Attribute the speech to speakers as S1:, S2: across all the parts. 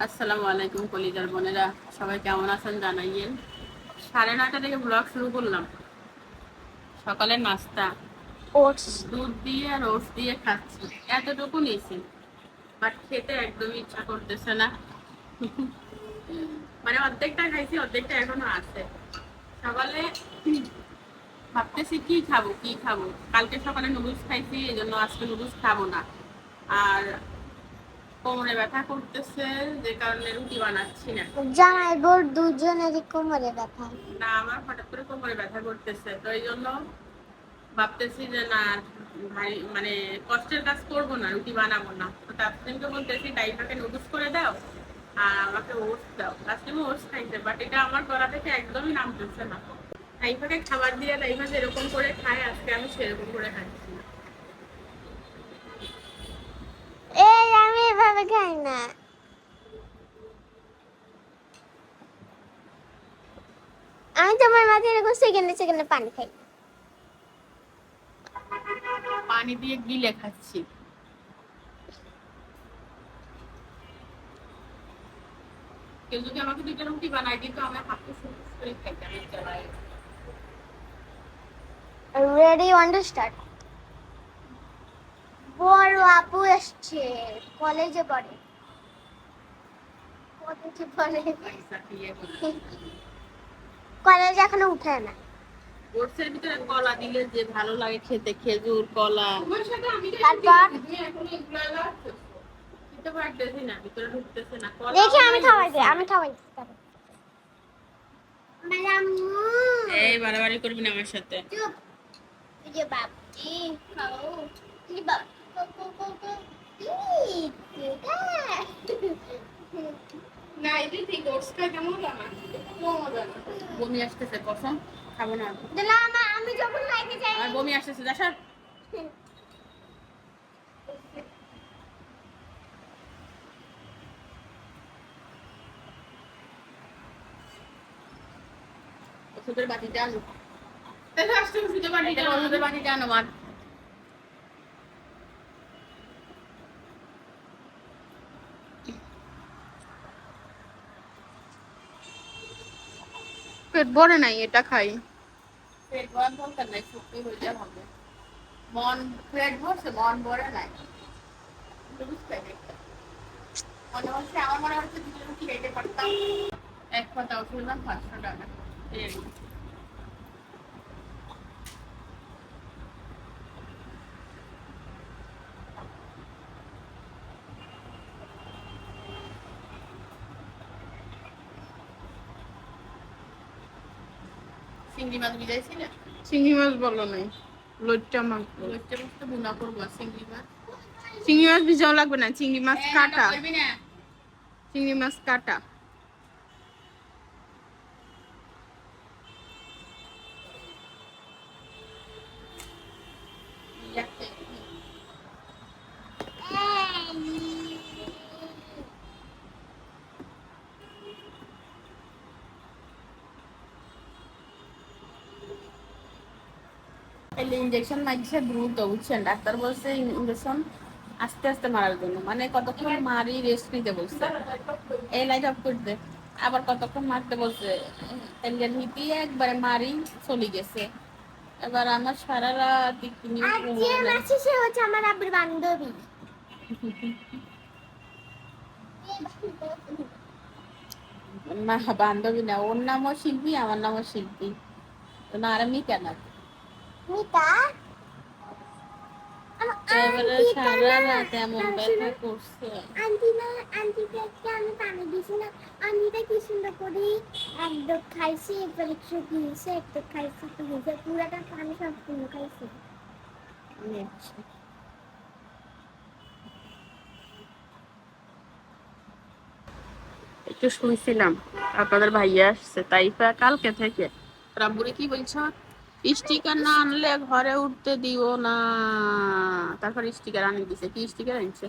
S1: আসসালামু আলাইকুম কলিজার বোনেরা, সবাই কেমন আছেন জানাইয়েন। 9:30 থেকে ব্লগ শুরু করলাম। সকালের নাস্তা
S2: ওটস
S1: দুধ দিয়ে আর ওটস দিয়ে খাচ্ছি। এতটুকু নিয়েছি, বাট খেতে একদমই ইচ্ছা করতেছে না। মানে অর্ধেকটা খাইছি, অর্ধেকটা এখনো আছে। সকালে ভাবতেছি কি খাবো কি খাবো। কালকে সকালে নুডলস খাইছি, এই জন্য আজকে নুডলস খাবো না। আর কোমরে ব্যথা করতেছে, যে কারণে রুটি বানাচ্ছি না।
S2: জামাই বোর দুজনেরই কোমরে ব্যথা।
S1: না, আমার হঠাৎ করে কোমরে ব্যথা করতেছে, তো এই জন্য ভাবতেছি যে না, ভাই মানে কষ্টের কাজ করবো না, রুটি বানাবো না। তো তাসলিমকে বলতেছি টাইফাকে নুডলস করে দাও আর আমাকে ওটস দাও। তাসলিমও ওটস খাইছে, বাট এটা আমার গলা থেকে একদমই নামতেছে না। টাইফাকে খাবার দিয়ে টাইফা যেরকম করে খায়, আজকে আমি সেরকম করে খাচ্ছি না।
S2: এই আমি এভাবে খাই না। আমি তোমার মাঝে এরকম সেকেন্ডে সেকেন্ডে পানি খাই।
S1: পানি দিয়ে গিলে খাচ্ছি। কেউ যদি আমাকে 2টা রুটি বানাই দিত, আমি হাতে সুন্দর করে খাইতাম।
S2: Ready one to start. বড় আপু এসছে, কলেজে পড়ে। কলেজে এখনো উঠে না।
S1: ওটসের ভিতরে কলা দিলে যে ভালো লাগে খেতে, খেজুর কলা।
S2: তারপর
S1: খেতে পারতেছি না, ভিতরে ঢুকতেছে না।
S2: দেখি আমি খাওয়াই দিই, আমি খাওয়াই দিই।
S1: এই বাড়াবাড়ি করবি না আমার সাথে।
S2: চুপ। এই যে বাপজি খাও। এই বাপ
S1: না, এটা ঠিক। ওটস খাই কেমন লাগে? কোনো মজা না। বমি আসতেছে, কসম খাবো না।
S2: না আমি যখন খাইতে যাই
S1: আর বমি আসতেছে, যা সর। ওষুধের বাটিটা আনো। তাহলে আসতে ওষুধের বাটিটা আনো, ওষুধের বাটিটা আনো। আর
S3: পেট ভরে নাই, এটা খাই।
S1: পেট ভরার দরকার নাই, শুকনো হইলে হবে। মন পেট ভরছে, মন ভরে নাই। বুঝতে একটা মনে হচ্ছে, আমার মনে হচ্ছে 2টা রুটি খেতে পারতাম। এক পাতা ওষুধের দাম 500 টাকা। এই চিংড়ি মাছ ভিজাইছি না।
S3: চিংড়ি মাছ বলো নাই, লইট্টা মাছ বলো।
S1: লইট্টা মাছ তো ভুনা করবো, আর চিংড়ি মাছ।
S3: চিংড়ি মাছ ভিজাও লাগবে না, চিংড়ি মাছ কাটা।
S1: করবি না।
S3: চিংড়ি মাছ কাটা।
S1: ইঞ্জেকশন মারছে দ্রুত, বুঝছেন? ডাক্তার বলছে ইঞ্জেকশন আস্তে আস্তে মারার জন্য, মানে কতক্ষণ মারি রেস্ট নিতে বলছে। এই লাইট অফ করতে আবার কতক্ষণ মারতে বলছে। তেলের হিটি একবারে মারি চলে গেছে। এবার আমার সারা রাত
S2: সে হচ্ছে আমার আব্বুর বান্ধবী।
S1: না, বান্ধবী না, ওর নামও শিল্পী, আমার নামও শিল্পী। তো না, আর আমি কেন?
S2: মিতা
S1: এবারে সারা রাত এমন ব্যথা করছে।
S2: আন্টিকে আমি পানি দিছি না। আন্টিটা কি সুন্দর করে একদম খাইছি, এরপর একটু দিয়েছে, একটু খাইছি, একটু দিয়েছে, পুরাটা পানি সম্পূর্ণ খাইছি।
S1: একটু শুনছিলাম আপনাদের ভাইয়া আসছে তাইফা কালকে থেকে। রাব্বুরে কি বলছ? স্টিকার না আনলে ঘরে উঠতে দিও না। তারপর স্টিকার আনি দিছে। কি স্টিকার আনছে?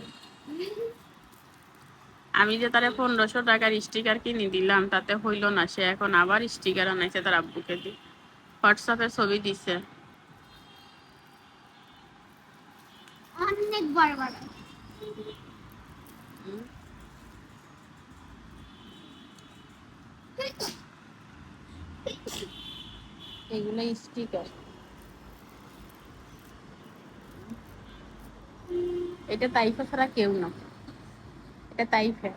S1: আমি যে তারে 1500 টাকার স্টিকার কিনে দিলাম, তাতে হইল না। সে এখন আবার স্টিকার আনাইছে তার আব্বুকে দিয়ে। হোয়াটসঅ্যাপে ছবি দিছে।
S2: অনেক বড় বড়।
S1: এগুলো স্টিকার। এটা তাইফা ছাড়া কেউ না, এটা তাইফা।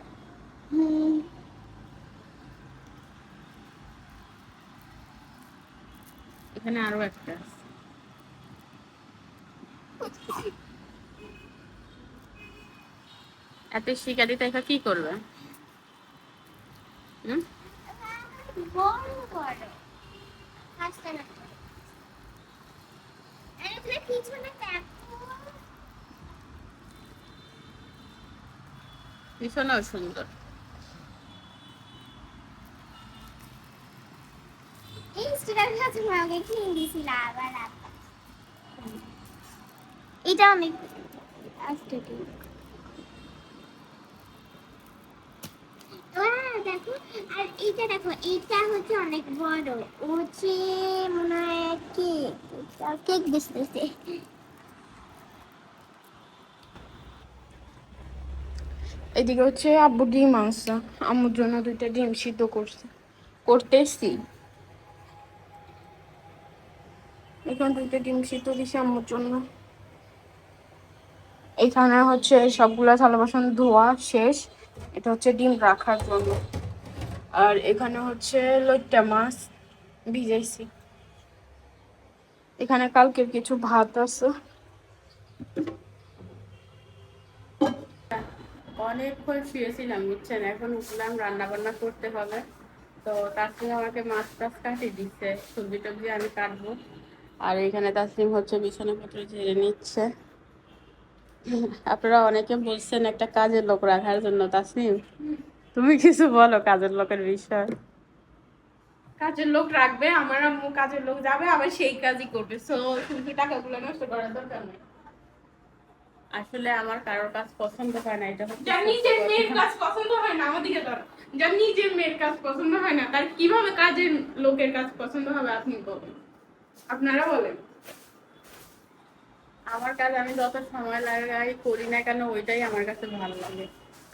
S1: এখানে আরো একটা আছে। এত শিকারি তাইফা কি করবে? হুম?
S2: বড় বড় হাসতে না। এখানে পিছনে দেখো।
S1: ভীষণও সুন্দর।
S2: এই স্টিকারটা আছে আমাকে কিনে দিয়েছিল আবার আপা। এটা অনেক আস্তে দেখো। আর এইটা দেখো, এইটা হচ্ছে অনেক বড়। ও হচ্ছে মনে হয় কেক, কেক দিতেছে।
S3: এদিকে হচ্ছে আব্বু ডিম আনছে, আম্মুর জন্য 2টা ডিম সিদ্ধ করতেছি। এখন 2টা ডিম সিদ্ধ দিছি আম্মুর জন্য। এখানে হচ্ছে সবগুলা থালা বাসন ধোয়া শেষ, এটা হচ্ছে ডিম রাখার জন্য। আর এখানে হচ্ছে লইট্টা মাছ ভিজাইছি। এখানে কালকের কিছু ভাত আছে।
S1: অনেকক্ষণ শুয়েছিলাম বুঝছেন, এখন উঠলাম, রান্না বান্না করতে হবে। তো তাসলিম আমাকে মাছ টাছ কাটিয়ে দিচ্ছে, সবজি টবজি আমি কাটবো। আর এখানে তাসলিম হচ্ছে বিছানাপত্র ঝেড়ে নিচ্ছে। আপনারা অনেকে বলছেন একটা কাজের লোক রাখার জন্য। তাসলিম, তুমি কিছু বলো কাজের লোকের বিষয়।
S3: কাজের লোক রাখবে, আমার আম্মু কাজের লোক যাবে আবার সেই কাজই করবে, সো শুধু টাকাগুলো নষ্ট করার দরকার নেই।
S1: আসলে আমার কারোর কাজ পছন্দ হয় না, এটা হচ্ছে
S3: যার
S1: সত্য
S3: নিজের মেয়ের
S1: কথা।
S3: কাজ পছন্দ হয় না, আমাদেরকে ধর, যার নিজের মেয়ের কাজ পছন্দ হয় না তার কিভাবে কাজের লোকের কাজ পছন্দ হবে আপনি বলেন, আপনারা বলেন।
S1: আমার কাজ আমি যত সময় লাগাই করি না কেন, ওইটাই আমার কাছে ভালো লাগে।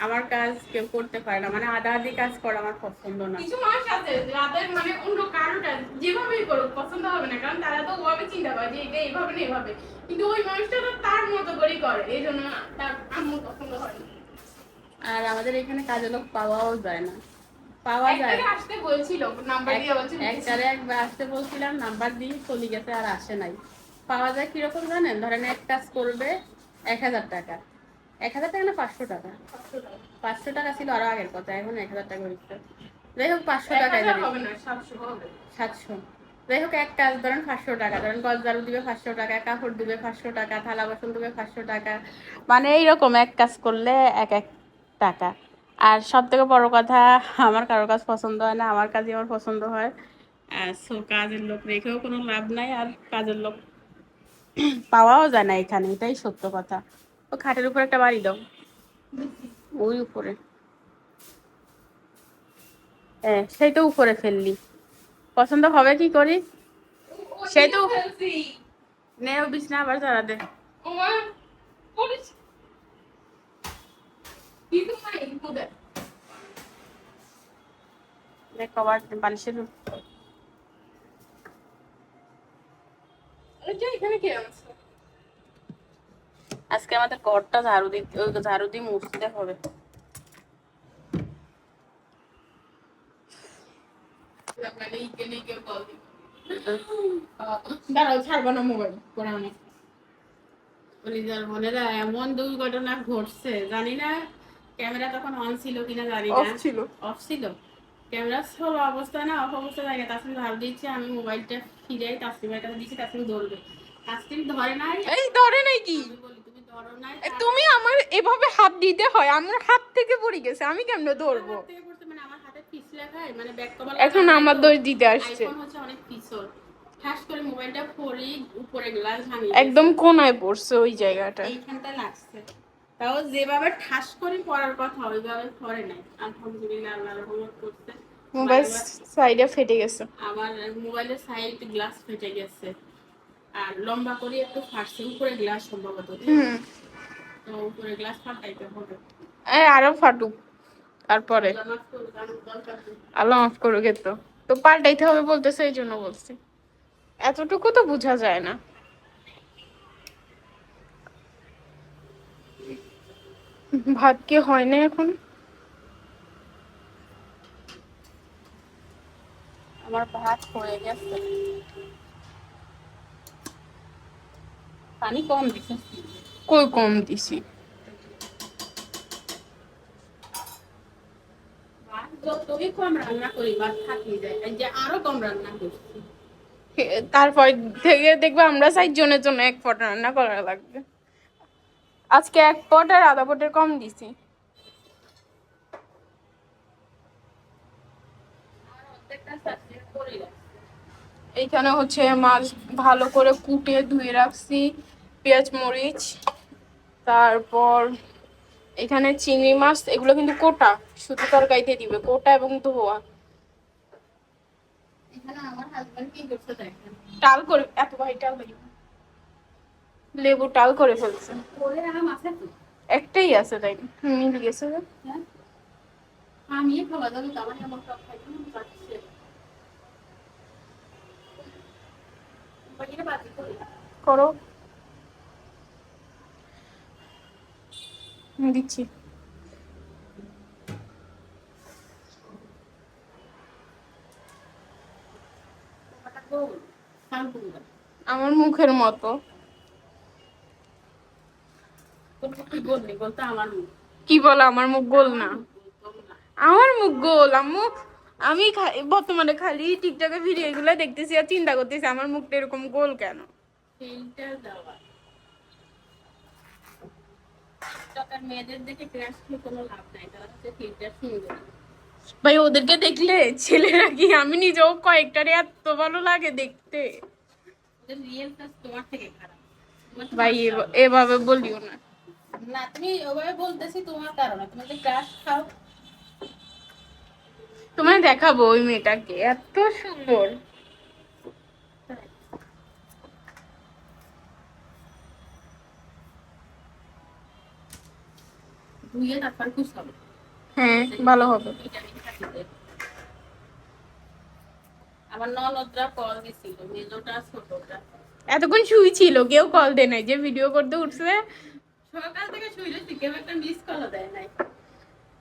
S1: আমার কাজ কেউ করতে পারে না, মানে আধা আধি কাজ করা আমার পছন্দ না।
S3: কিছু মানুষ আছে যাদের মানে অন্য কারোটা যেভাবেই করুক পছন্দ হবে না, কারণ তারা তো ওভাবে চিন্তা করে যে এটা এইভাবে না এইভাবে, কিন্তু ওই মানুষটা তো তার মতো করেই করে, এই জন্য তার আম্মু পছন্দ হয় না।
S1: আর আমাদের এখানে কাজের লোক পাওয়াও যায় না। পাওয়া যায়
S3: একটাকে আসতে বলছিল, নাম্বার দিয়ে বলছিল
S1: একটারে একবার আসতে বলছিলাম, নাম্বার দিয়ে চলে গেছে, আর আসে নাই। পাওয়া যায় কিরকম জানেন? ধরেন এক কাজ করবে 1000 টাকা, 1000 টাকা না 500 টাকা। 500 টাকা ছিল আরো আগের কথা, এখন 1000 টাকা হচ্ছে। যাই হোক 500 টাকায় ধরি,
S3: হবে না 700 হবে।
S1: 700। যাই হোক এক কাজ ধরেন 500 টাকা, ধরেন গজ ঝাড়ু দিবে 500 টাকা, কাপড় দিবে 500 টাকা, থালা বাসন দিবে 500 টাকা। মানে এইরকম এক কাজ করলে এক এক টাকা। আর সব থেকে বড় কথা, আমার কারোর কাজ পছন্দ হয় না, আমার কাজই আমার পছন্দ হয়। সো কাজের লোক রেখেও কোনো লাভ নাই, আর কাজের লোক পাওয়াও যায় না এখানে, এটাই সত্য কথা। ও খাটের উপর একটা বাড়ি দাও, ওই উপরে। হ্যাঁ সেই তো উপরে ফেললি, পছন্দ হবে কি করি? সেই তো নে ও বিছনা আবার ঝাড়া দে।
S3: ওমা পুলিশ কিন্তু মানে ইনপুটে
S1: দেখ কভার বালিশের
S3: এটা এখানে কে আছে?
S1: আজকে আমাদের ঘরটা ঝাড়ু দিতে, ওই ঝাড়ু দিয়ে মুছতে হবে।
S3: মানে ইকেনে কেউ কল দিবে। দাঁড়াও ছাড়বো না মোবাইল পরে অনেক।
S1: কলিজার বোনেরা, এমন দুর্ঘটনা ঘটছে জানি না, ক্যামেরা তখন অন ছিল কিনা জানি না।
S3: অফ ছিল।
S1: অফ ছিল। ক্যামেরা স্লো অবস্থা না অফ অবস্থা জায়গা, তাসলিম ঝাড়ু দিচ্ছে, আমি মোবাইলটা ফিরে তাসলিমের কাছে দিচ্ছি, তাসলিম ধরবে। তাসলিম ধরে নাই।
S3: এই ধরে নাকি?
S1: আমি বলি তুমি ধরো নাই।
S3: তুমি আমার এভাবে হাত দিতে হয়, আমার হাত থেকে পড়ে গেছে, আমি কেমনে ধরবো?
S1: হাত থেকে পড়ছে মানে আমার হাতে পিছলে খায়, মানে ব্যাক কভার
S3: এখন আমার দোষ দিতে আসছে।
S1: আইফোন হচ্ছে অনেক পিছল, ঠাস করে মোবাইলটা পড়ি, উপরে গ্লাস ভাঙিয়ে
S3: একদম কোনায় পড়ছে ওই জায়গাটা।
S1: এইখানটা লাগছে। তাও যেভাবে ঠাস করে পড়ার কথা ওইভাবে পড়ে নাই, আলহামদুলিল্লাহ আল্লাহ রহমত করছে।
S3: মোবাইল সাইডে ফেটে গেছে।
S1: আমার মোবাইলের সাইড গ্লাস ফেটে গেছে, আর লম্বা করে একটু ফাটছে, উপরে গ্লাস সম্ভবত। তো উপরে গ্লাস ফাটাইতে হবে।
S3: আরো ফাটুক, তারপরে
S1: নামাজ পড়বো, আমার দরকার নেই।
S3: আল্লাহ মাফ করুক, এ তো তো পাল্টাইতে হবে বলতেছে, এই জন্য বলছি। এতটুকু তো বোঝা যায় না। ভাত কি হয় না এখন?
S1: আমার ভাত হয়ে গেছে, পানি কম দিছে।
S3: কই কম দিছি?
S1: ভাত যতই কম রান্না করি ভাত থাকি যায়, এই যে আরো কম রান্না করছি।
S3: তারপর থেকে দেখবো আমরা 4 জনের জন্য 1 পট রান্না করা লাগবে। আজকে 1 পট আর আধা পটের কম দিছি।
S1: আর অর্ধেকটা সবজি করে রাখছি।
S3: এইখানে হচ্ছে মাছ ভালো করে কুটে ধুয়ে রাখছি, পেঁয়াজ মরিচ, তারপর এখানে চিংড়ি মাছ, এগুলো কিন্তু কোটা, শুধু তরকারিতে দিবে, কোটা এবং ধোয়া।
S1: এখানে আমার হাজবেন্ড কি করছে দেখেন,
S3: টাল করে, এত ভাই টাল ভাই, লেবু টাল করে ফেলছে।
S1: করে আম আছে তো,
S3: একটাই আছে তাই মিল গেছে।
S1: হ্যাঁ আমি খাওয়া যাবে তো, আমার এমন সব খাইতে মন চাচ্ছে। বাড়িতে বাজি করি।
S3: করো, দিচ্ছি।
S1: ওটা গোল, শালকুমড়া।
S3: আমার মুখের মতো।
S1: তোর মুখ কি গোল নেই, গোল তো আমার মুখ।
S3: কি বলো আমার মুখ গোল না?
S1: গোল না।
S3: আমার মুখ গোল আম্মু। আমি বর্তমানে খালি টিকটকে ভিডিও গুলো দেখতেছি আর চিন্তা করতেছি আমার মুখটা এরকম গোল কেন।
S1: ফিল্টার দেওয়া। টিকটকের মেয়েদের দেখে ক্রাশ খেয়ে কোনো লাভ নাই, তারা হচ্ছে ফিল্টার সুন্দর।
S3: ভাই ওদেরকে দেখলে ছেলেরা কি, আমি নিজেও কয়েকটারে এত ভালো লাগে দেখতে।
S1: ওদের রিয়েল ফেস তোমার থেকে খারাপ। তোমার তো
S3: ভাই
S1: মাশাআল্লাহ।
S3: এভাবে বলিও না।
S1: না তুমি ওভাবে বলতেছি তোমার কারণে, তুমি যে ক্রাশ খাও।
S3: তোমায় দেখাবো ওই মেয়েটাকে, এত সুন্দর।
S1: ধুয়ে তারপর কুচাবো।
S3: হ্যাঁ ভালো হবে।
S1: ভিটামিন থাকে। আমার ননদরা কল দিছিল, মেজোটা ছোটটা।
S3: এতক্ষণ শুই ছিল, কেউ কল দেয় নাই, যে ভিডিও করতে উঠছে।
S1: সকাল থেকে শুইলে কেউ একটা মিস কল দেয় নাই।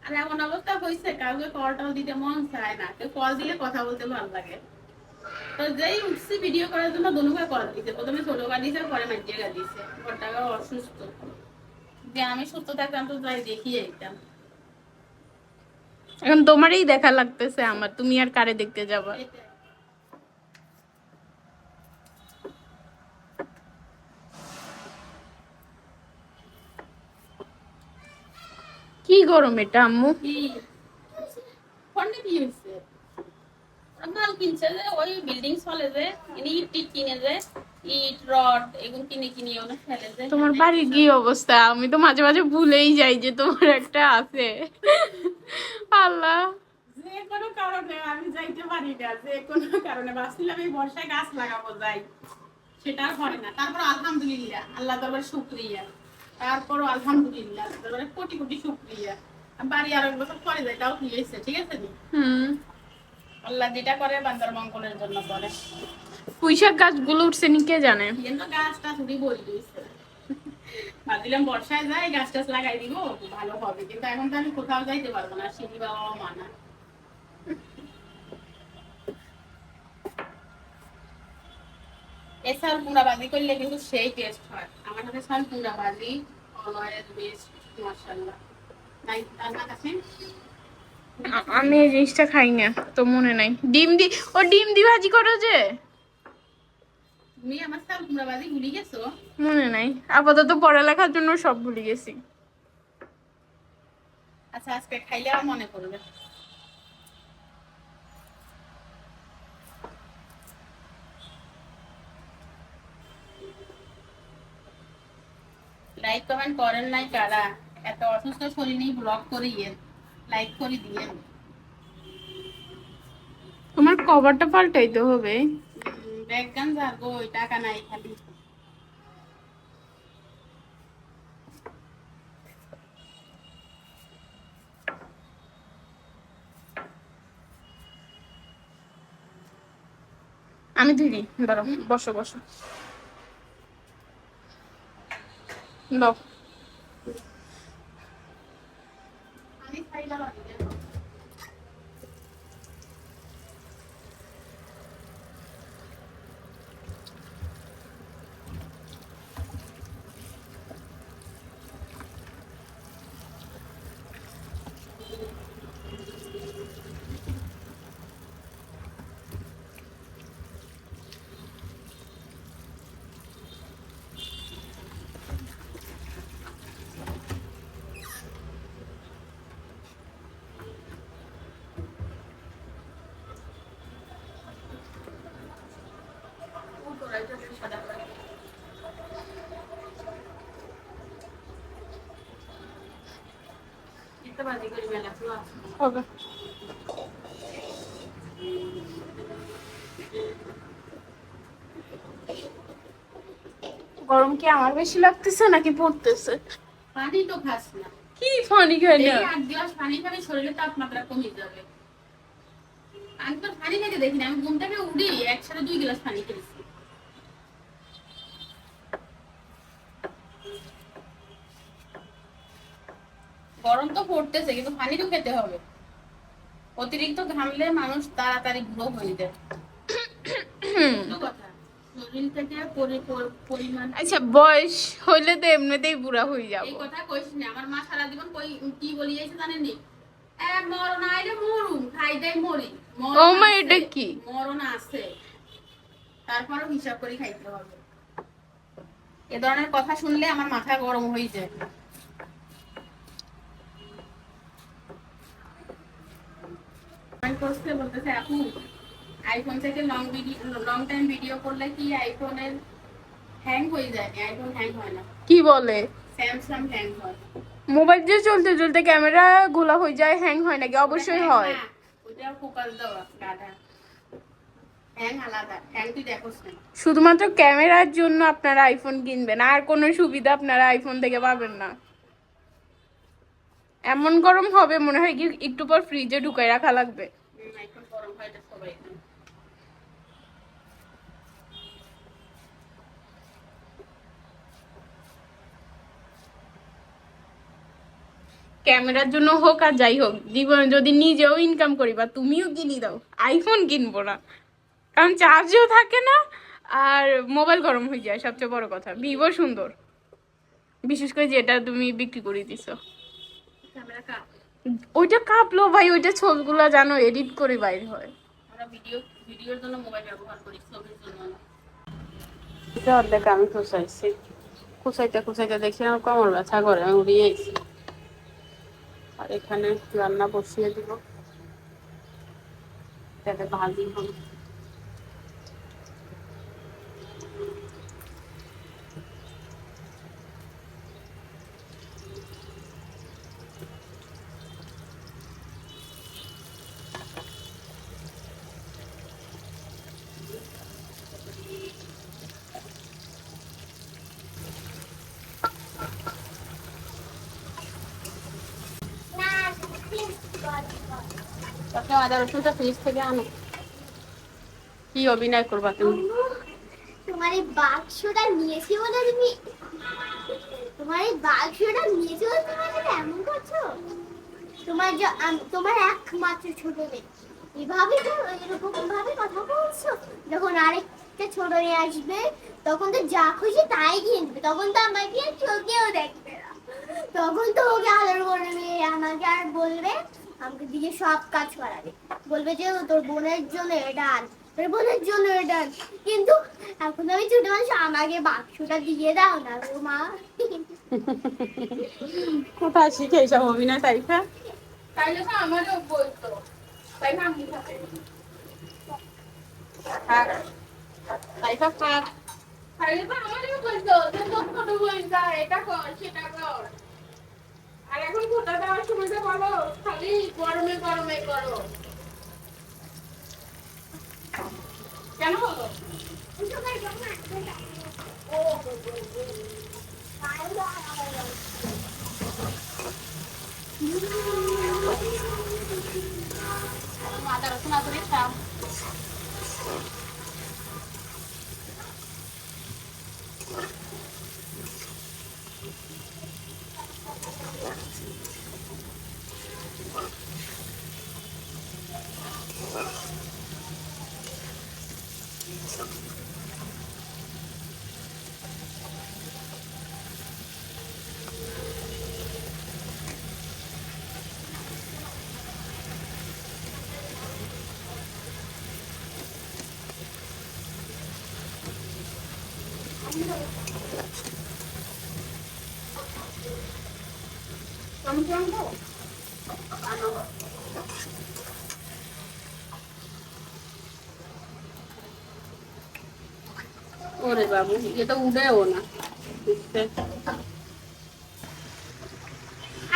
S1: আর এমন অবস্থা হয়েছে কাউকে কল টল দিতে মন চায় না, কেউ কল দিলে কথা বলতে ভালো লাগে। তো যেই উঠছি ভিডিও করার জন্য দনুকে কল দিতে, প্রথমে ছোট গা দিছে, পরে মাঝে গা দিছে। ঘরটাকে অসুস্থ, যে আমি সুস্থ থাকতাম তো যাই দেখিয়ে দিতাম।
S3: এখন তোমারই দেখা লাগতেছে আমার, তুমি আর কারে দেখতে যাবা?
S1: এটাই।
S3: কি গরম এটা আম্মু?
S1: কি ফোনে কি হয়েছে? ওরা মাল কিনছে যে ওই বিল্ডিং চলে যে, ইট টিট কিনে যে, ইট রড এগুলো কিনে কিনে ওরা ফেলে যে।
S3: তোমার বাড়ির কি অবস্থা? আমি তো মাঝে মাঝে ভুলেই যাই যে তোমার একটা আছে। আল্লাহ।
S1: যে কোনো কারণে আমি যাইতে পারি না, যে কোনো কারণে ভাবছিলাম এই বর্ষায় গাছ লাগাবো যাই, সেটা আর হয় না। তারপর আলহামদুলিল্লাহ, আল্লাহ দরবারে শুকরিয়া। তারপরও আলহামদুলিল্লাহ, দরবারে কোটি কোটি শুকরিয়া। বাড়ি আর এক বছর পরে যাই, তাও ঠিক আছে, ঠিক আছে নি?
S3: হুম।
S1: আল্লাহ যেটা করে বান্দার মঙ্গলের জন্য করে।
S3: পুঁইশাক গাছগুলো উঠছে নি কে জানে।
S1: কিন্তু গাছটা ছুটি বই দিয়েছে, ভাবছিলাম বর্ষায় যাই গাছ টাছ লাগাই দিব, ভালো হবে। কিন্তু এখন তো আমি কোথাও যাইতে পারবো না, সিঁড়ি বাবাও মানা। এই শাল কুমড়া ভাজি করলে কিন্তু সেই টেস্ট হয়। আমার হাতে শাল কুমড়া ভাজি অলওয়েজ বেস্ট, মাশাআল্লাহ। তাই রান্না কাছে
S3: আমি এই জিনিসটা খাই না, তো মনে নাই। ডিম দি ভাজি করো যে।
S1: তুমি আমার শাল কুমড়া ভাজি ভুলে গেছো?
S3: মনে নাই, আপাতত পড়ালেখার জন্য সব ভুলে গেছি।
S1: আচ্ছা আজকে খাইলে আর মনে পড়বে। লাইক কমেন্ট করেন নাই কারা? এত অসুস্থ শরীর নিয়ে ব্লগ করিয়েন, লাইক করে দিয়েন।
S3: তোমার কভারটা পাল্টাইতে হবে।
S1: ব্যাগ গান যাবো, টাকা নাই খালি।
S3: আমি ধুই, দাঁড়াও, বসো বসো, দাও।
S1: আমি খাইলাম আগে।
S3: হবে। গরম কি আমার বেশি লাগতেছে নাকি পড়তেছে?
S1: পানি তো খাস না।
S3: কি পানি খাই না?
S1: এই 8 গ্লাস পানি খাবে, শরীরে তাপমাত্রা কমে যাবে। আমি তো পানি খেতে দেখিনি, আমি ঘুম থেকে উঠি একসাথে 2 গ্লাস পানি খেয়েছি। গরম তো পড়তেছে, কিন্তু পানি তো খেতে হবে। অতিরিক্ত ঘামলে মানুষ তাড়াতাড়ি বুড়ো হয়ে যায়। সত্য কথা। শরীর থেকে পরিমাণ।
S3: আচ্ছা, বয়স হইলে তো এমনিতেই বুড়া হয়ে
S1: এই
S3: যাবো।
S1: কথা কইস না, আমার মা সারা জীবন কি বলিয়েছে জানেন নি? মরণ আইলে মরুম, খাই দেয় মরি।
S3: ও মা, এটা কি?
S1: মরণ আছে, তারপরও হিসাব করে খাইতে হবে। এ ধরনের কথা শুনলে আমার মাথা গরম হয়ে যায়। বলতেছে আপু, আইফোন থেকে লং টাইম ভিডিও করলে কি আইফোনের হ্যাং হয়ে যায়? আইফোন হ্যাং হয় না।
S3: কি বলে?
S1: স্যামসাং হ্যাং হয়।
S3: মোবাইল যে চলতে চলতে ক্যামেরা গুলা হয়ে যায়, হ্যাং হয় নাকি? অবশ্যই হয়।
S1: ওটা ফোকাস দেওয়া গাধা। হ্যাং আলাদা, হ্যাং তুই দেখোস না।
S3: শুধুমাত্র ক্যামেরার জন্য আপনারা আইফোন কিনবেন, আর কোনো সুবিধা আপনারা আইফোন থেকে পাবেন না। এমন গরম হবে মনে হয় কি একটু পর ফ্রিজে ঢুকাই রাখা লাগবে।
S1: আইফোন গরম হয়, এটা সবাই জানে।
S3: ক্যামেরার জন্য হোক আর যাই হোক, জীবনে যদি নিজেও ইনকাম করি বা তুমিও কিনি দাও, আইফোন কিনবো না, কারণ চার্জও থাকে না আর মোবাইল গরম হয়ে যায়। সবচেয়ে বড় কথা, ভিভো সুন্দর, বিশেষ করে যেটা তুমি বিক্রি করে দিছো।
S1: Camera cup.
S3: ওইটা কাঁপলো ভাই, ওইটা ছবিগুলো জানো এডিট করে বাইর হয়।
S1: আমরা ভিডিওর জন্য মোবাইল ব্যবহার করি, ছবির জন্য না।
S3: এটা অর্ধেক আমি খুঁচাইছি, খুঁচাইতে দেখছি আমার কোমর ব্যথা করে, আমি উড়িয়ে আইছি। আর এখানে রান্না বসিয়ে দিব, তাতে ভাজি হবে। তাতে আদা রসুনটা ফ্রিজ থেকে আনো। কি অভিনয় করবা তুমি?
S2: তোমার এই বাক্সটা নিয়েছি বলে তুমি, তোমার এই বাক্সটা নিয়েছি বলে তুমি আমাকে এমন করছো? তোমার একমাত্র ছোট মেয়ে এভাবে এরকম ভাবে কথা বলছো? যখন আরেকটা ছোট মেয়ে আসবে তখন তো যা খুশি তাই কিনবে, তখন তো আমাকে চোখেও দেখবে না, তখন তো ওকে আদর করবে, আমাকে আর বলবে, আমাকে দিয়ে সব কাজ করাবে, বলবে যে তোর বোনের জন্য এটা আন, তোর বোনের জন্য এটা আন। কিন্তু এখন আমি ছোট মানুষ, আমাকে বাক্সটা দিয়ে দাও না গো মা।
S3: কোথায় শিখে এইসব অভিনয় তাইফা? তাইলে তো আমারও বলতো, তাই না? আমি থাকে থাক, তাইফা থাক। তাইলে তো আমারও বলতো যে তোর ছোট বোনটা এটা কর সেটা কর, আর এখন খোটা দেওয়ার সময় তো বলো খালি গরমে গরমে করো। কেন বলো?
S1: আদা রসুন আদরে খাও। ওরে বাবু, এ তো উঠেও না।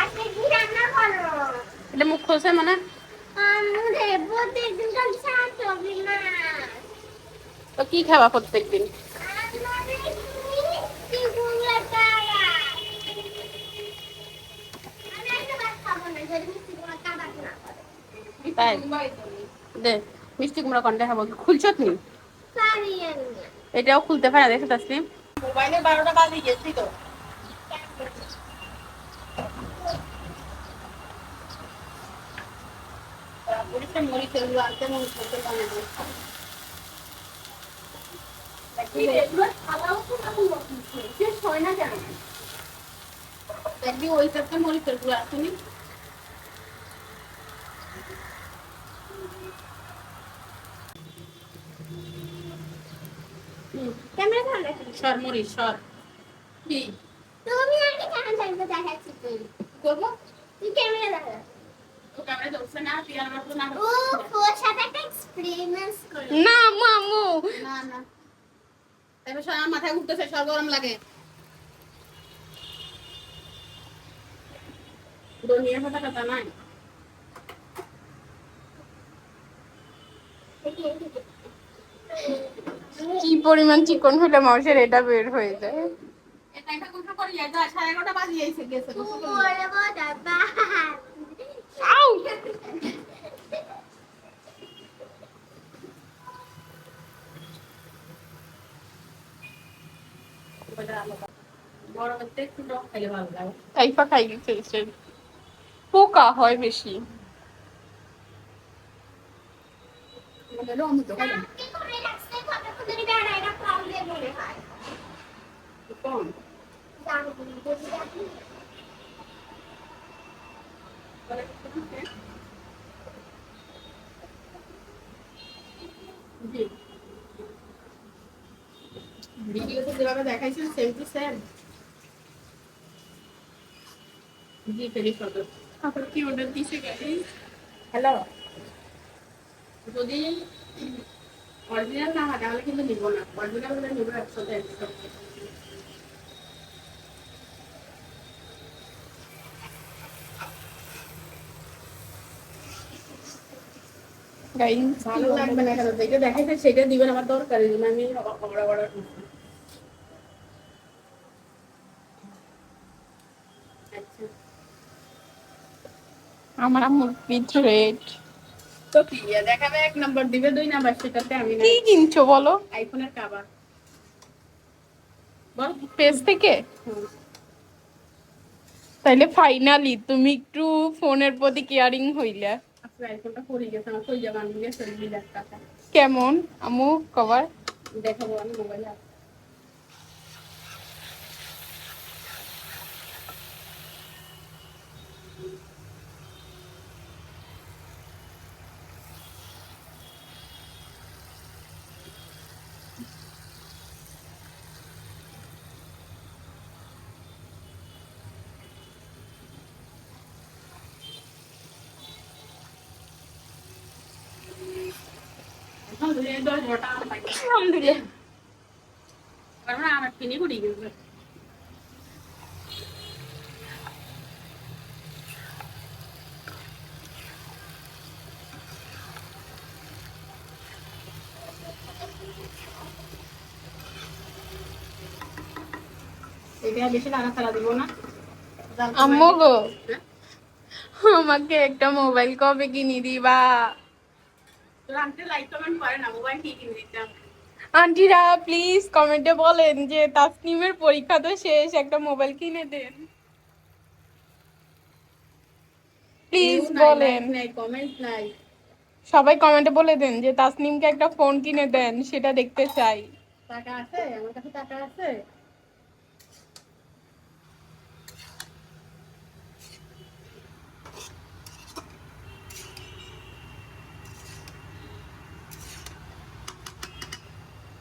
S2: আজকে কি রান্না করো?
S1: এটা মুখ খোলছে মানে?
S2: আমুরে প্রত্যেকদিন তো শাক সবজি মাছ।
S1: তো কি খাবা প্রত্যেকদিন?
S2: আমারে মিষ্টি কুমড়া কারা। আমি একটা ভাত খাবো না যদি মিষ্টি কুমড়া কারা না করে।
S1: তাই দে, মিষ্টি কুমড়া কন্টে খাবো। খুলছো তুমি?
S2: পারি আমি না।
S1: এটাও খুলতে পারে, দেখো তাসলিম। মোবাইলে 12টা বাজে গেছি তো। পুলিশে মরি খেলবো, আনতে মরি খেলতে বানাবো। শেষ হয় না কেন? দেখবি ওই টাতে মরি খেলবো আসেনি।
S2: ক্যামেরা ধরে রাখো।
S1: সর মরি সর। কি
S2: তুমি আগে কেন থাকবে দেখাচ্ছি তুই।
S1: করবো?
S2: তুই ক্যামেরা ধরে।
S1: ও ক্যামেরা ধরছে না, তুই আমার তো না।
S2: ও ওর সাথে একটা এক্সপেরিমেন্টস করে।
S3: না মামু,
S1: না না, তারপর সর, আমার মাথায় উঠতেছে, সর গরম লাগে। দুনিয়ার কথা কথা নাই।
S3: কি পরিমাণ চিকন হলে মাংসের এটা বের হয়ে যায়।
S1: এটা একটা কথা করি, এটা 11:30 বাজিয়েছে গেছে।
S2: ওরে বাবা।
S3: আউ,
S1: গরমের তো একটু টক খাইলে ভালো লাগে।
S3: টাইফা খাই গেছে, পোকা হয় বেশি।
S1: আমাদের অমৃত খাইলাম
S2: কি করে রাখছে কত ধরে বেড়া এটা প্রবলেম মনে হয়।
S1: কম।
S2: জানো তুমি বুঝি রাখি।
S1: জি, ভিডিওতে যেভাবে দেখাইছেন সেম টু সেম। জি, ফেরি ফটো।
S3: তারপর কি অর্ডার দিছে গাইস?
S1: হ্যালো, যদি অরিজিনাল না হয় তাহলে কিন্তু নিব না, অরিজিনাল হলে নিব 100
S3: গাইস
S1: ভালো লাগবে না কেন, যেটা দেখাইছে সেটা দিবেন, আমার দরকার এই জন্য আমি অর্ডার আচ্ছা।
S3: আমার আম্মুর বিথরেট।
S1: তো কি দেখাবে, 1 নম্বর দিবে, 2 নাম্বার সেটাতে আমি না।
S3: কি কিনছো বলো?
S1: আইফোনের কভার বল।
S3: পেজ থেকে?
S1: হুম।
S3: তাইলে ফাইনালি তুমি একটু ফোনের প্রতি কেয়ারিং হইলে।
S1: আজকে আইফোনটা পড়ে গেছে, আমার কই যাবে, আমি গেছে 2,00,000 টাকা।
S3: কেমন আম্মু কভার?
S1: দেখাবো আমি মোবাইলে। আলহামদুলিল্লাহ 10 টাকা পাইছি।
S3: আলহামদুলিল্লাহ।
S1: কারণ আমার কিনে পড়ে গেছে। এটা বেশি টাকা ফেলা দিব না।
S3: আম্মু গো,
S1: হ্যাঁ?
S3: আমাকে একটা মোবাইল কবে কিনে দিবা?
S1: তোর আন্টি লাইক কমেন্ট করে না, মোবাইল কি কিনে দিতাম।
S3: আন্টিরা প্লিজ কমেন্টে বলেন যে তাসনিমের পরীক্ষা তো শেষ, একটা মোবাইল কিনে দেন প্লিজ বলেন।
S1: নাই, কমেন্ট নাই।
S3: সবাই কমেন্টে বলে দেন যে তাসনিমকে একটা ফোন কিনে দেন, সেটা দেখতে চাই।
S1: টাকা আছে আমার কাছে, টাকা আছে।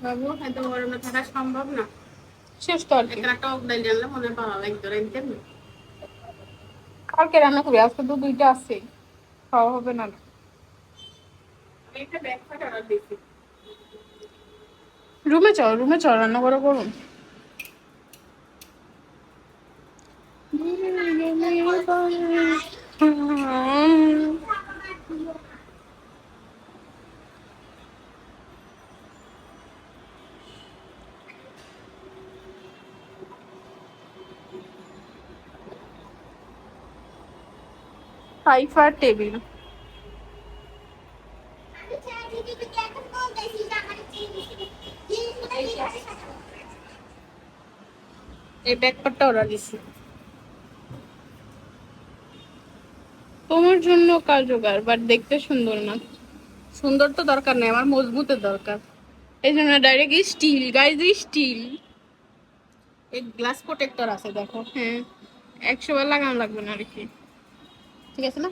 S1: বাবু এত গরমে থাকা সম্ভব না।
S3: শেষ তো আর কি।
S1: একটা টক ডাল জানলে মনে পাওয়া লাগতো রাইতে।
S3: কালকে রান্না করি, আজকে তো 2টা আছে, খাওয়া হবে না।
S1: আমি একটা ব্রেকফাস্ট অর্ডার দিয়েছি।
S3: রুমে চল রান্না করে করুন। Cipher table.
S2: আমি চাই দিদিকে এখন বলতেছি যে আমার জিনিসগুলো কিভাবে সাজাবো।
S1: এই ব্রেকফাস্টটা অর্ডার দিয়েছি।
S3: তোমার জন্য কার্যকর, বাট দেখতে সুন্দর না।
S1: সুন্দর তো দরকার নেই, আমার মজবুতের দরকার।
S3: এই জন্য ডাইরেক্ট স্টিল, গাইজ স্টিল।
S1: এই গ্লাস প্রোটেক্টর আছে দেখো।
S3: হ্যাঁ, 100 বার লাগানো লাগবে না আর কি।
S1: ঠিক আছে না?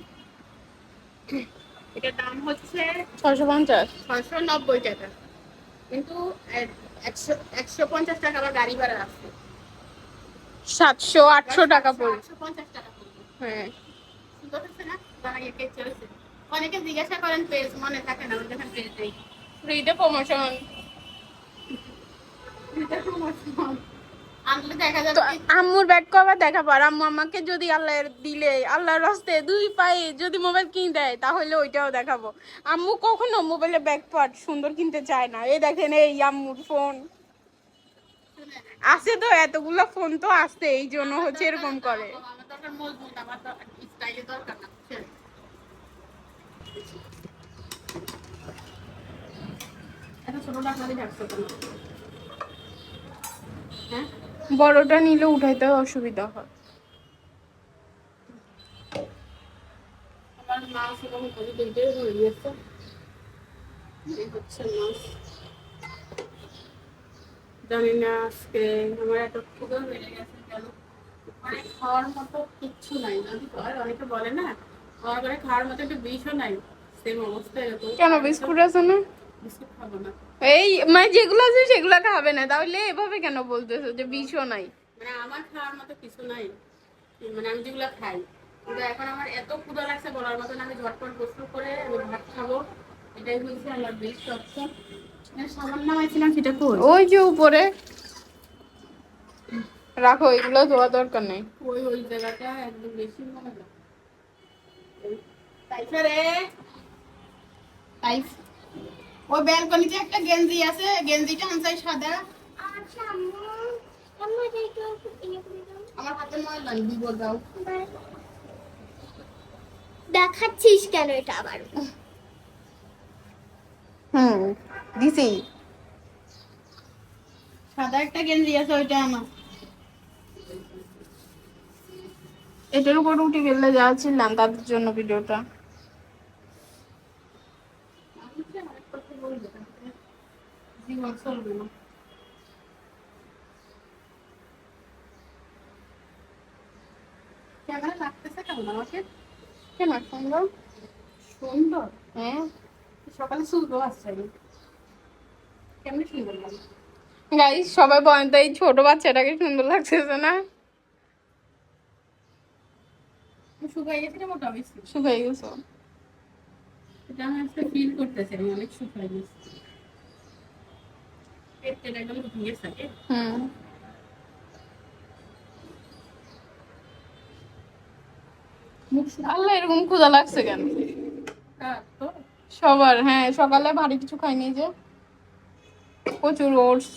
S1: এটার দাম হচ্ছে
S3: 650।
S1: 690 টাকা, কিন্তু 150 টাকা আবার গাড়ি ভাড়া আছে।
S3: 700-800 টাকা পড়বে।
S1: 850 টাকা পড়বে।
S3: হ্যাঁ,
S1: সুন্দর হচ্ছে না? জানা গিয়ে চলেছে। অনেকে জিজ্ঞাসা করেন পেজ মনে থাকে না, ওদের পেজ নেই।
S3: ফ্রিতে প্রমোশন।
S1: আনলে দেখা
S3: তো
S1: যাবে
S3: আম্মুর ব্যাগ কবে দেখাবো? আর আম্মু আমাকে যদি আল্লাহর দিলে, আল্লাহর রাস্তায় 2 পায়ে যদি মোবাইল কিনে দেয়, তাহলে ওইটাও দেখাবো। আম্মু কখনো মোবাইলে ব্যাক পার্ট সুন্দর কিনতে চায় না। এই দেখেন, এই আম্মুর ফোন আছে তো, এতগুলো ফোন তো আছে, এই জন্য হচ্ছে এরকম করে।
S1: আমার দরকার মজবুত, আমার দরকার স্টাইলের দরকার না, বুঝছেন? এত ছোট টাকা দিয়ে রাখছো কেন? হ্যাঁ,
S3: বড়টা নিলে উঠাইতে অসুবিধা হয়।
S1: আমার মাছ এবং কবি দুইটাই হয়ে গিয়েছে। এই হচ্ছে মাছ। জানি না আজকে আমার এত ক্ষুধা হয়ে গেছে কেন, মানে খাওয়ার মতো কিচ্ছু নাই। যদি হয় অনেকে বলে না আমার ঘরে খাওয়ার মতো একটু বিষও নাই, সেম অবস্থা এরকম।
S3: কেন, বিস্কুট আছে না?
S1: বিস্কুট খাবো না,
S3: এই মানে যেগুলো আছে সেগুলো খাবে না, তাহলে এভাবে কেন বলতেছো যে বিষও নাই?
S1: মানে আমার খাওয়ার মতো কিছু নাই, মানে আমি যেগুলো খাই। কিন্তু এখন আমার এত ক্ষুধা লাগছে বলার মতো না, আমি ঝটপট গোসল করে আমি ভাত খাবো, এটাই হচ্ছে আমার বেস্ট অপশন। সামান্য নামাইছিলাম সেটা কই?
S3: ওই যে উপরে রাখো, এগুলো ধোয়া দরকার নেই।
S1: ওই জায়গাটা একদম বেশি মনে হয়। তাইফা রে, তাইফ, ওই ব্যালকনিতে একটা গেঞ্জি আছে, গেঞ্জিটা আনসাই সাদা।
S2: আচ্ছা আম্মু, আম্মু এটা একটু ইয়ে করে দাও।
S1: আমার হাতে ময়লা দিব দাও।
S2: দেখাচ্ছিস কেন এটা আবার?
S3: দিছি।
S1: সাদা একটা গেঞ্জি আছে, ওইটা আমার।
S3: এটার উপর উঠে গেলে যা ছিলাম তাদের জন্য ভিডিওটা।
S1: আরেক কথা বলবো, জীবন চলবে না। ক্যামেরা লাগতেছে কেমন আমাকে?
S3: কেন সুন্দর?
S1: সুন্দর।
S3: হ্যাঁ
S1: সকালে চুলও আসছে, কেমন সুন্দর লাগে।
S3: গাইস, সবাই বলেন তো এই ছোট বাচ্চাটাকে সুন্দর লাগতেছে না?
S1: শুকাই গেছে না মোটা বেশি?
S3: শুকাই গেছো।
S1: এটা আমি আজকে ফিল করতেছি, আমি অনেক শুকাই গেছি। পেটটা একদম উঠে গেছে। মুখ
S3: আল্লাহ, এরকম ক্ষুধা লাগছে কেন
S1: শুকা তো।
S3: সবার? হ্যাঁ, সকালে ভারী কিছু খাইনি যে, প্রচুর ওটস।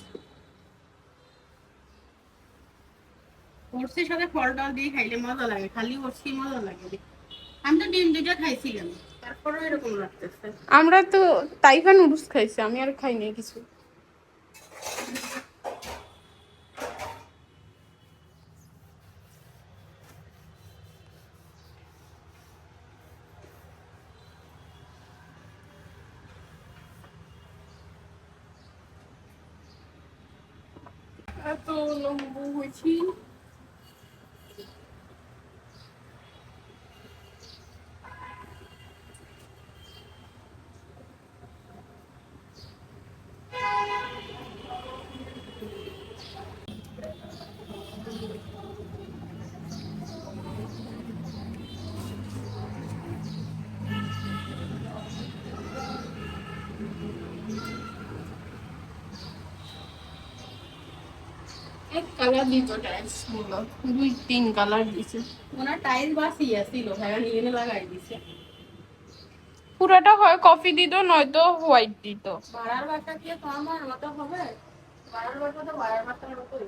S1: ওটসের সাথে ফল টল দিয়ে খাইলে মজা লাগে, খালি ওটসই মজা লাগে। আমি তো ডিম দুইটা খাইছিলাম, তারপরেও এরকম লাগতেছে।
S3: আমরা তো তাইফা নুডলস খাইছি, আমি আর খাইনি কিছু।
S1: এত লম্বু হয়েছি।
S3: এক কালার দিত টাইলস গুলো, 2-3 কালার দিছে।
S1: ওনার টাইলস বাসি ছিল, ভাইয়া নিয়ে এনে লাগাই দিছে।
S3: পুরাটা হয় কফি দিত, নয়তো হোয়াইট দিত।
S1: ভাড়ার বাসা কি তো আমার মতো হবে? ভাড়ার বাসা তো ভাড়ার বাসার মতোই।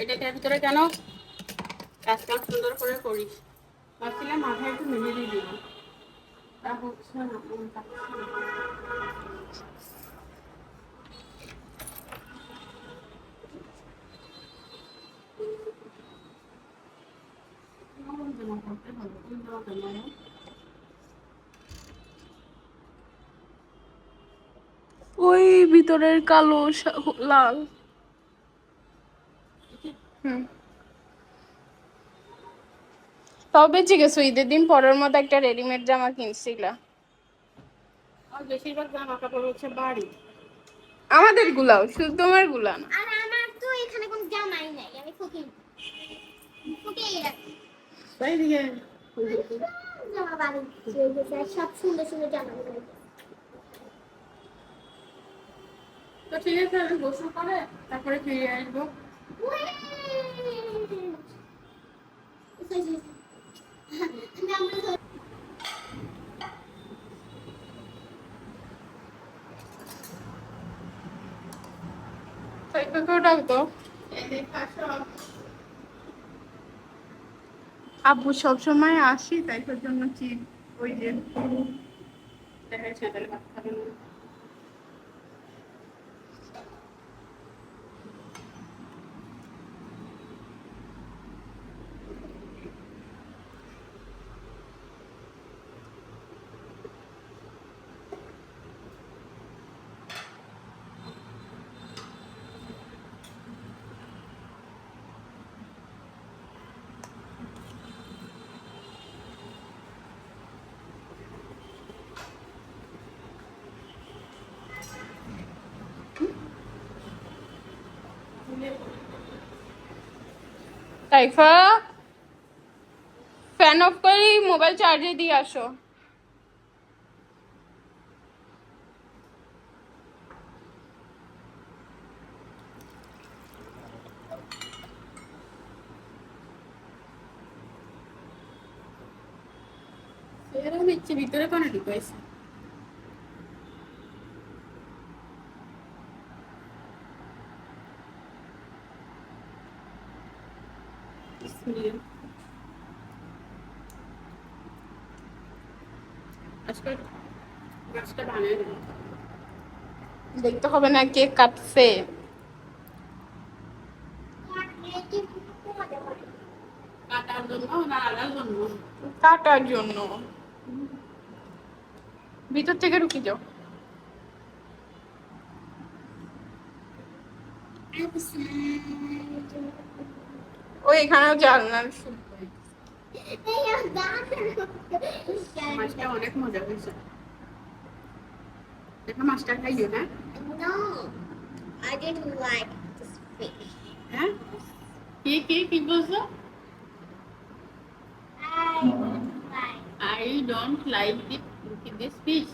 S1: এটাকে ভিতরে কেন কাজটা সুন্দর করে করিস? ভাবছিলাম মাথায় একটু মেহেদি দিব, তা হচ্ছে না, মন চাচ্ছে না। কোন জামা পরতে হবে? কোন জামাটা নরম?
S3: ওই ভিতরের কালো লাল। হুম, তাও বেঁচে গেছো, ঈদের দিন পরের মতো একটা রেডিমেড জামা কিনছিলা।
S1: আর বেশিরভাগ জামা কাপড় হচ্ছে বাড়ি।
S3: আমাদের গুলাও, শুধু তোমার গুলা না।
S2: আর আমার তো এখানে কোনো জামাই নাই, আমি ফুকিয়ে ফুকিয়ে রাখি।
S1: তাই দিকে
S2: জামা বাড়ি চলে গেছে, আর সব সুন্দর সুন্দর জামা বাড়ি।
S1: তো ঠিক আছে, আমি গোসল করে তারপরে ফিরে আসবো।
S3: ওটাও তো
S1: এই দেখা সব
S3: আব্বু সবসময় আসি, তাই তোর জন্য কি ওই যে
S1: দেখাচ্ছে, তাহলে ভাত খাবে না।
S3: তাইফা, ফ্যান অফ করে মোবাইল চার্জে দিয়ে আসো।
S1: এরকম ইচ্ছে ভিতরে কোনো ঢুকাইছে। আজকে মাছটা বানিয়ে দেবো।
S3: দেখতে হবে না কে কাটছে।
S1: কাটার জন্য না আলার জন্য?
S3: কাটার জন্য। ভিতর থেকে ঢুকে যাও। ওই এখানেও জানলার
S1: মাছটা অনেক মজা হয়েছে। দেখো মাছটা খাইও, হ্যাঁ?
S2: No, I didn't like this fish.
S1: হ্যাঁ, কি বলছো?
S2: I don't like.
S1: I don't like this fish.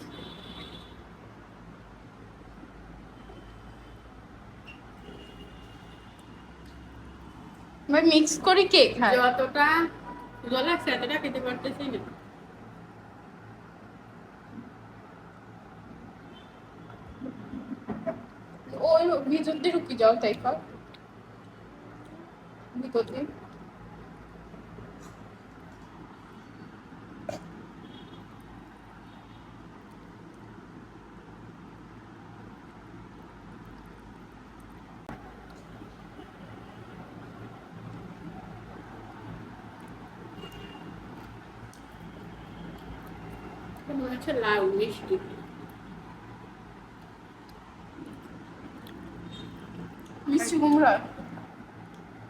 S3: ভাই মিক্স করে কে খায়?
S1: যতটা জল লাগছে এতটা খেতে পারতেছি না।
S3: ওই ভিতর দিয়ে ঢুকে যাও তাইফা, ভিতর দিয়ে।
S1: মনে হচ্ছে লাউ মিষ্টি।
S3: মিষ্টি কুমড়া?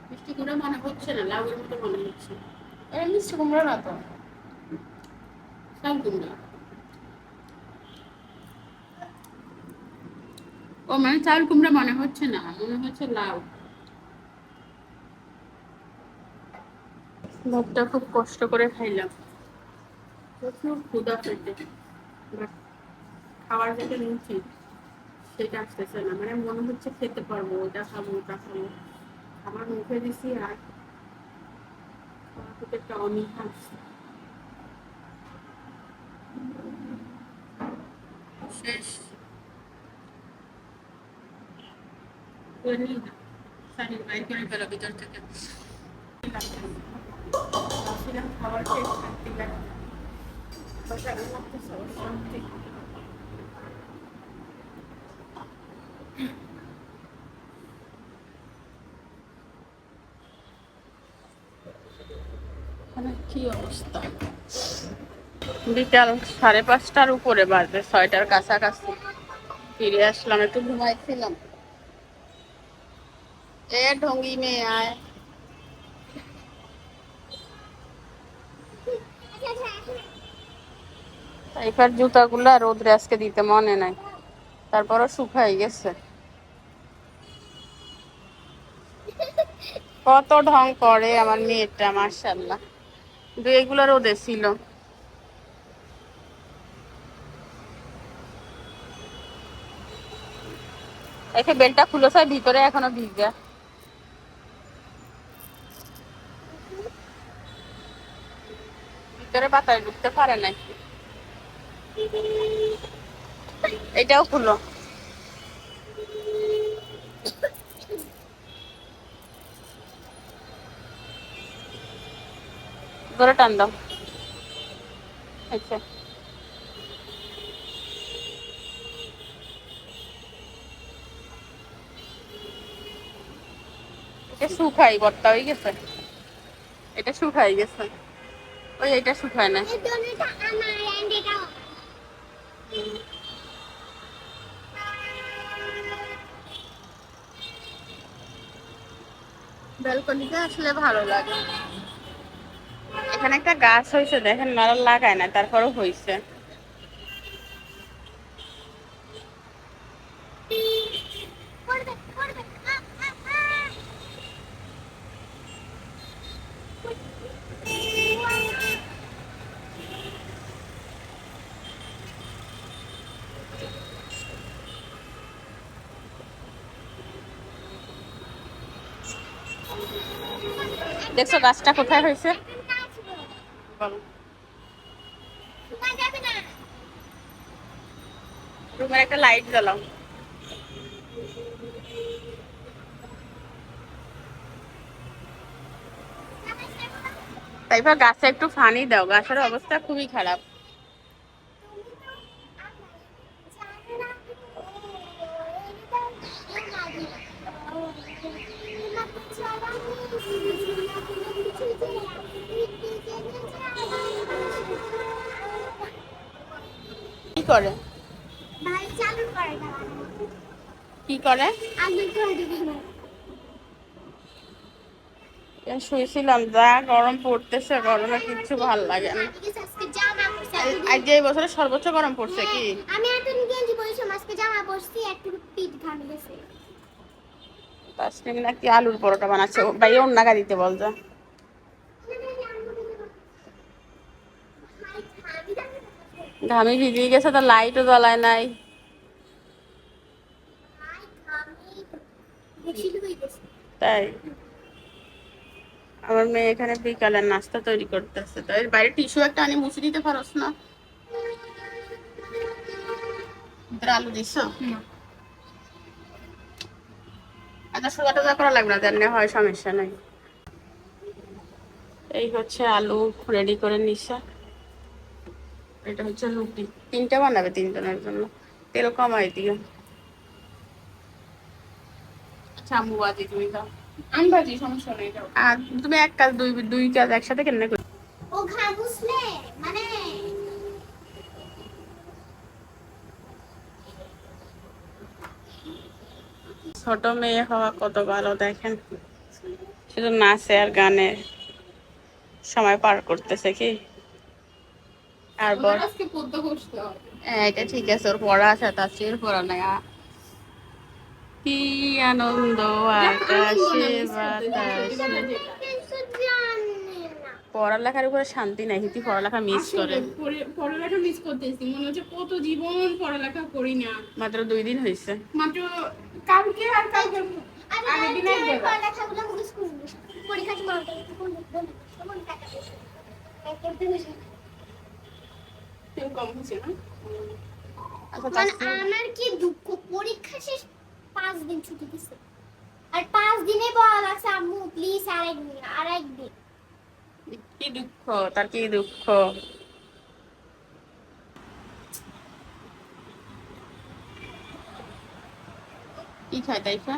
S1: মিষ্টি কুমড়া মনে হচ্ছে না, লাউয়ের মতো মনে হচ্ছে।
S3: এটা মিষ্টি কুমড়া না তো।
S1: চাল কুমড়া। ও মানে চাল কুমড়া মনে হচ্ছে না, মনে হচ্ছে লাউ। ভাতটা খুব কষ্ট করে খাইলাম, প্রচুর ক্ষুধা পেটে, বাট খাওয়ার যেটা নিচ্ছি সেটা আসতেছে না, মানে মনে হচ্ছে খেতে পারবো, ওটা খাবো ওটা খাবো, আমার মুখে দিছি আর খাওয়ার প্রতি একটা অনীহা আসছে। শেষ সানির বাইক করে ফেলো ভিতর থেকে, খাবার শেষ শান্তি লাগছে, বাসায় লাগতেছে শান্তি। কি অবস্থা, বিকাল 5:30টার উপরে বাজবে, 6টার কাছাকাছি ফিরে আসলাম, একটু ঘুমাইছিলাম। এ ঢঙ্গি মেয়ে আয়, এবার জুতাগুলা রোদ্রে আজকে দিতে মনে নাই, তারপরও শুকাই গেছে। কত ঢং করে আমার মেয়েটা, মাশাআল্লাহ। কিন্তু এগুলো রোদে ছিল। একে বেলটা খুলেছে, ভিতরে এখনো ভিজা। ভিতরে বাতাস ঢুকতে পারে নাই। এটাও খুলো, ধরে টান দাও। আচ্ছা, এটা শুকাই বর্তা হয়ে গেছে, এটা শুকাই গেছে, ওই এটা শুকায় না। ব্যালকনিতে আসলে ভালো লাগে। এখানে একটা গাছ হয়েছে দেখেন, নারা লাগায় না, তারপরও হয়েছে। দেখছো গাছটা কোথায় হয়েছে? রুমের একটা লাইট জ্বালাও। তাইপর গাছে একটু পানি দাও, গাছের অবস্থা খুবই খারাপ। কি করে কি করে? শুয়েছিলাম, যা গরম পড়তেছে, গরমে কিচ্ছু ভাল লাগে না। আজ এই বছরে সর্বোচ্চ গরম পড়ছে কি?
S2: আমি এতদিন গেঞ্জি পরেছি, আজকে জামা পরছি, একটু পিঠ ঘামে গেছে।
S1: তাসনিম নাকি আলুর পরোটা বানাচ্ছে, ভাই অন্য গাড়িতে বল যা। ঘামে ভিজিয়ে গেছে, তো লাইটও জ্বালায় নাই। তাই আমার মেয়ে এখানে বিকালের নাস্তা তৈরি করতেছে, তো এর বাইরে টিস্যু একটা আনি মুছে দিতে পারোস না? আলু দিছ? আচ্ছা, সোজা টোজা করা লাগবে না, জানলে হয়, সমস্যা নাই। এই হচ্ছে আলু রেডি করে নিছে, এটা হচ্ছে রুটি, 3টা বানাবে 3 জনের জন্য, তেল কমাই দিও। আচ্ছা আম্মু বাজি তুমি দাও, আমি ভাজি, সমস্যা নেই। আর তুমি এক কাজ দুই দুই কাজ একসাথে কেন করো?
S2: ও ঘামুসলে মানে
S1: ছোট মেয়ে হওয়া কত ভালো দেখেন, শুধু নাচে আর গানে সময় পার করতেছে কি। আর বল, হ্যাঁ এটা ঠিক আছে, ওর পড়া আছে, তার চেয়ে পড়া নাই। কি আনন্দ আকাশে বাতাসে।
S2: কিছু জানি না।
S1: পড়ালেখার উপরে শান্তি নাই, হিতি পড়ালেখা মিস করে।
S3: আসলে পড়ালেখা মিস করতেছি, মনে হচ্ছে কত জীবন পড়ালেখা করি না।
S1: মাত্র 2 দিন হয়েছে।
S3: মাত্র কালকে আর কালকে আগের দিন এক বেলা।
S2: পড়ালেখাগুলো মুখস্থ করবো। পরীক্ষার সময় ওটা একটু পড়বো, তখন টাকা দেবে। করতে বসে।
S3: তেল কম হচ্ছে না?
S1: আচ্ছা
S2: মানে
S1: তাসফিন,
S2: আমার কি দুঃখ, পরীক্ষা শেষ 5 দিন ছুটি দিছে, আর 5 দিনে বলা লাগছে আম্মু প্লিজ আরেকদিন।
S1: কি দুঃখ, তার কি দুঃখ। কি খায় তাইফা?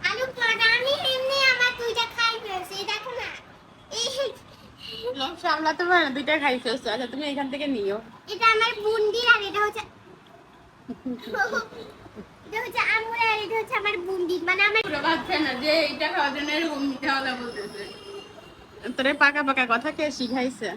S2: আলু পরোটা আমি এমনি আমার 2টা খাই ফেলছি, দেখো না। এই
S1: লোভ সামলাতে পারে না, 2টা খাই ফেলছো। আচ্ছা তুমি এখান থেকে নিও।
S2: এটা আমার বুন্দির, আর এটা হচ্ছে আঙুর, আর এটা হচ্ছে আমার বুন্দির, মানে আমার
S3: পুরো বাচ্চা না যে এইটা খাওয়ার জন্য এরকম মিথ্যা কথা বলতেছে।
S1: তোরে পাকা পাকা কথা কে শিখাইছে?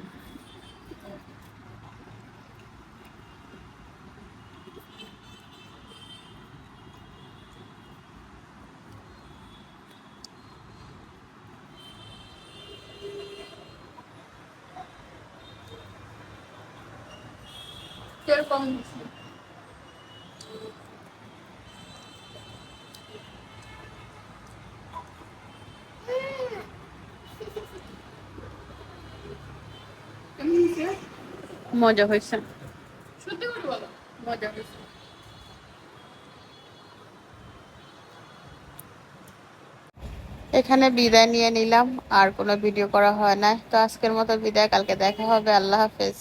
S3: তেল কম দিচ্ছি। কেমন হয়েছে?
S1: মজা হয়েছে,
S3: সত্যি করে বলো।
S1: মজা হয়েছে। এখানে বিদায় নিয়ে নিলাম, আর কোনো ভিডিও করা হয় না। তো আজকের মতো বিদায়, কালকে দেখা হবে। আল্লাহ হাফেজ।